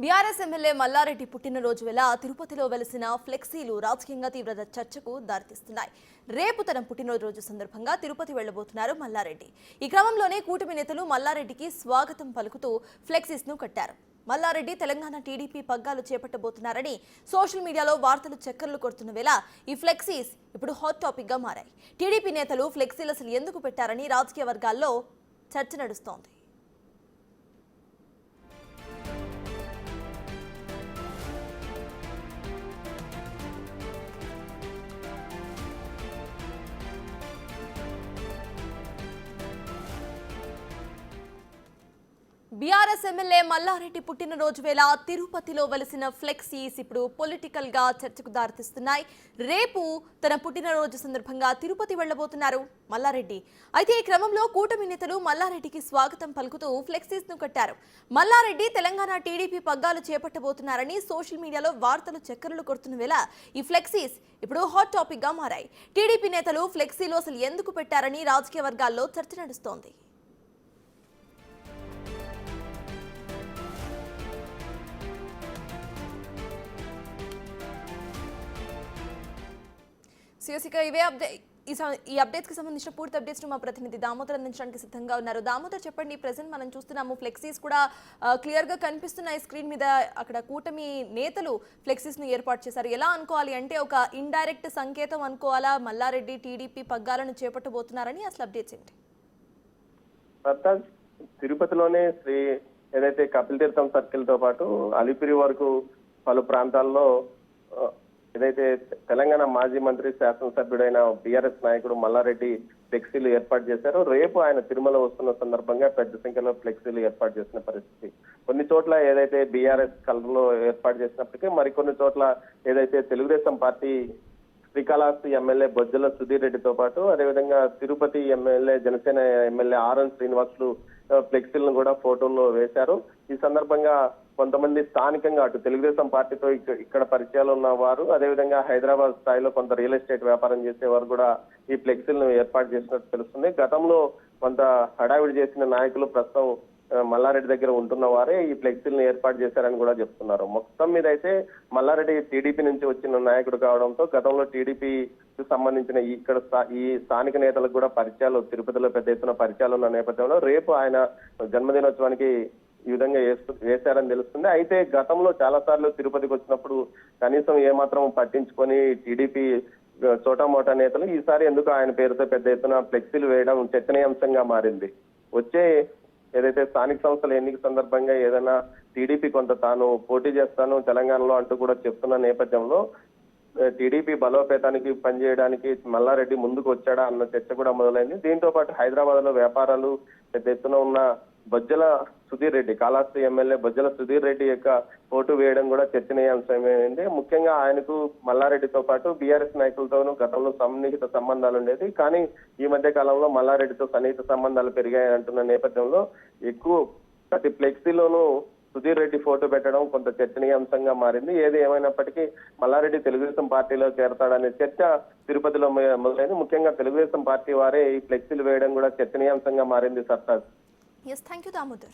BRS MLA Mallareddy పుట్టినరోజు వేళ తిరుపతిలో వెలిసిన ఫ్లెక్సీలు రాజకీయంగా తీవ్ర చర్చకు దారితీస్తున్నాయి. రేపు తన పుట్టినరోజు సందర్భంగా తిరుపతి వెళ్లబోతున్నారు మల్లారెడ్డి. ఈ క్రమంలోనే కూటమి నేతలు మల్లారెడ్డికి స్వాగతం పలుకుతూ ఫ్లెక్సీస్ ను కట్టారు. మల్లారెడ్డి తెలంగాణ టీడీపీ పగ్గాలు చేపట్టబోతున్నారని సోషల్ మీడియాలో వార్తలు చక్కర్లు కొడుతున్న వేళ ఈ ఫ్లెక్సీస్ ఇప్పుడు హాట్ టాపిక్ గా మారాయి. టీడీపీ నేతలు ఫ్లెక్సీలు అసలు ఎందుకు పెట్టారని రాజకీయ వర్గాల్లో చర్చ నడుస్తోంది. బీఆర్ఎస్ ఎమ్మెల్యే మల్లారెడ్డి పుట్టినరోజు వేళ తిరుపతిలో వెలిసిన ఫ్లెక్సీస్ ఇప్పుడు పొలిటికల్ గా చర్చకు దారితీస్తున్నాయి. రేపు తన పుట్టినరోజు సందర్భంగా తిరుపతి వెళ్లబోతున్నారు మల్లారెడ్డి. అయితే ఈ క్రమంలో కూటమి నేతలు మల్లారెడ్డికి స్వాగతం పలుకుతూ ఫ్లెక్సీస్ ను కట్టారు. మల్లారెడ్డి తెలంగాణ టీడీపీ పగ్గాలు చేపట్టబోతున్నారని సోషల్ మీడియాలో వార్తలు చక్కర్లు కొడుతున్న వేళ ఈ ఫ్లెక్సీస్ ఇప్పుడు హాట్ టాపిక్ గా మారాయి. టీడీపీ నేతలు ఫ్లెక్సీలు అసలు ఎందుకు పెట్టారని రాజకీయ వర్గాల్లో చర్చ నడుస్తోంది. ఈ అప్డేట్స్ కి సంబంధించిన పూర్తి అప్డేట్స్ మా ప్రతినిధి దామోదర్ అందించడానికి సిద్ధంగా ఉన్నారు. దామోదర్, చెప్పండి. ప్రెసెంట్ మనం చూస్తున్నాము ఫ్లెక్సీస్ కూడా క్లియర్ గా కనిపిస్తున్నాయి స్క్రీన్ మీద. అక్కడ కూటమి నేతలు ఫ్లెక్సీస్ ను ఏర్పాటు చేశారు. ఎలా అనుకోవాలి అంటే ఒక ఇండైరెక్ట్ సంకేతం అనుకోవాలా మల్లారెడ్డి టీడీపీ పగ్గాలను చేపట్టబోతున్నారని? అసలు అప్డేట్స్ ఏంటి? తిరుపతిలోనే ఏదైతే కపిల్ తీర్థం సర్కిల్ తో పాటు అలిపిరి వరకు పలు ప్రాంతాల్లో ఏదైతే తెలంగాణ మాజీ మంత్రి శాసనసభ్యుడైన బీఆర్ఎస్ నాయకుడు మల్లారెడ్డి ఫ్లెక్సీలు ఏర్పాటు చేశారు. రేపు ఆయన తిరుమల వస్తున్న సందర్భంగా పెద్ద సంఖ్యలో ఫ్లెక్సీలు ఏర్పాటు చేసిన పరిస్థితి. కొన్ని చోట్ల ఏదైతే బీఆర్ఎస్ కలర్ లో ఏర్పాటు చేసినప్పటికీ మరికొన్ని చోట్ల ఏదైతే తెలుగుదేశం పార్టీ శ్రీకాళహస్తి ఎమ్మెల్యే బొజ్జల సుధీర్ రెడ్డితో పాటు అదేవిధంగా Tirupati MLA Janasena MLA RN Srinivasulu ఫ్లెక్సీలను కూడా ఫోటోల్లో వేశారు. ఈ సందర్భంగా కొంతమంది స్థానికంగా అటు తెలుగుదేశం పార్టీతో ఇక్కడ పరిచయాలు ఉన్న వారు, అదేవిధంగా హైదరాబాద్ స్థాయిలో కొంత రియల్ ఎస్టేట్ వ్యాపారం చేసేవారు కూడా ఈ ఫ్లెక్సీలను ఏర్పాటు చేసినట్టు తెలుస్తుంది. గతంలో కొంత హడావిడి చేసిన నాయకులు ప్రస్తుతం మల్లారెడ్డి దగ్గర ఉంటున్న వారే ఈ ఫ్లెక్సీలను ఏర్పాటు చేశారని కూడా చెప్తున్నారు. మొత్తం మీద అయితే మల్లారెడ్డి టీడీపీ నుంచి వచ్చిన నాయకుడు కావడంతో గతంలో టీడీపీకి సంబంధించిన ఈ స్థానిక నేతలకు కూడా పరిచయాలు తిరుపతిలో పెద్ద ఎత్తున పరిచయాలు ఉన్న నేపథ్యంలో రేపు ఆయన జన్మదినోత్సవానికి ఈ విధంగా వేశారని తెలుస్తుంది. అయితే గతంలో చాలా సార్లు తిరుపతికి వచ్చినప్పుడు కనీసం ఏమాత్రం పట్టించుకొని టీడీపీ చోటామోటా నేతలు ఈసారి ఎందుకు ఆయన పేరుతో పెద్ద ఎత్తున ఫ్లెక్సీలు వేయడం చర్చనీయాంశంగా మారింది. వచ్చే ఏదైతే స్థానిక సంస్థల ఎన్నిక సందర్భంగా ఏదైనా టీడీపీ కొంత తాను పోటీ చేస్తాను తెలంగాణలో అంటూ కూడా చెప్తున్న నేపథ్యంలో టీడీపీ బలోపేతానికి పనిచేయడానికి మల్లారెడ్డి ముందుకు వచ్చాడా అన్న చర్చ కూడా మొదలైంది. దీంతో పాటు హైదరాబాద్ లో వ్యాపారాలు పెద్ద ఎత్తున ఉన్న బొజ్జల సుధీర్ రెడ్డి, కాళహస్తి ఎమ్మెల్యే బొజ్జల సుధీర్ రెడ్డి యొక్క ఓటు వేయడం కూడా చర్చనీయాంశమైంది. ముఖ్యంగా ఆయనకు మల్లారెడ్డితో పాటు బీఆర్ఎస్ నాయకులతోనూ గతంలో సన్నిహిత సంబంధాలు ఉండేది. కానీ ఈ మధ్య కాలంలో మల్లారెడ్డితో సన్నిహిత సంబంధాలు పెరిగాయంటున్న నేపథ్యంలో ఎక్కువ ప్రతి ఫ్లెక్సీలోనూ సుధీర్ రెడ్డి ఫోటో పెట్టడం కొంత చర్చనీయాంశంగా మారింది. ఏది ఏమైనప్పటికీ మల్లారెడ్డి తెలుగుదేశం పార్టీలో చేరతాడనే చర్చ తిరుపతిలో మొదలైంది. ముఖ్యంగా తెలుగుదేశం పార్టీ వారే ఈ ఫ్లెక్సీలు వేయడం కూడా చర్చనీయాంశంగా మారింది. Sartaj. Yes, thank you, Damodar.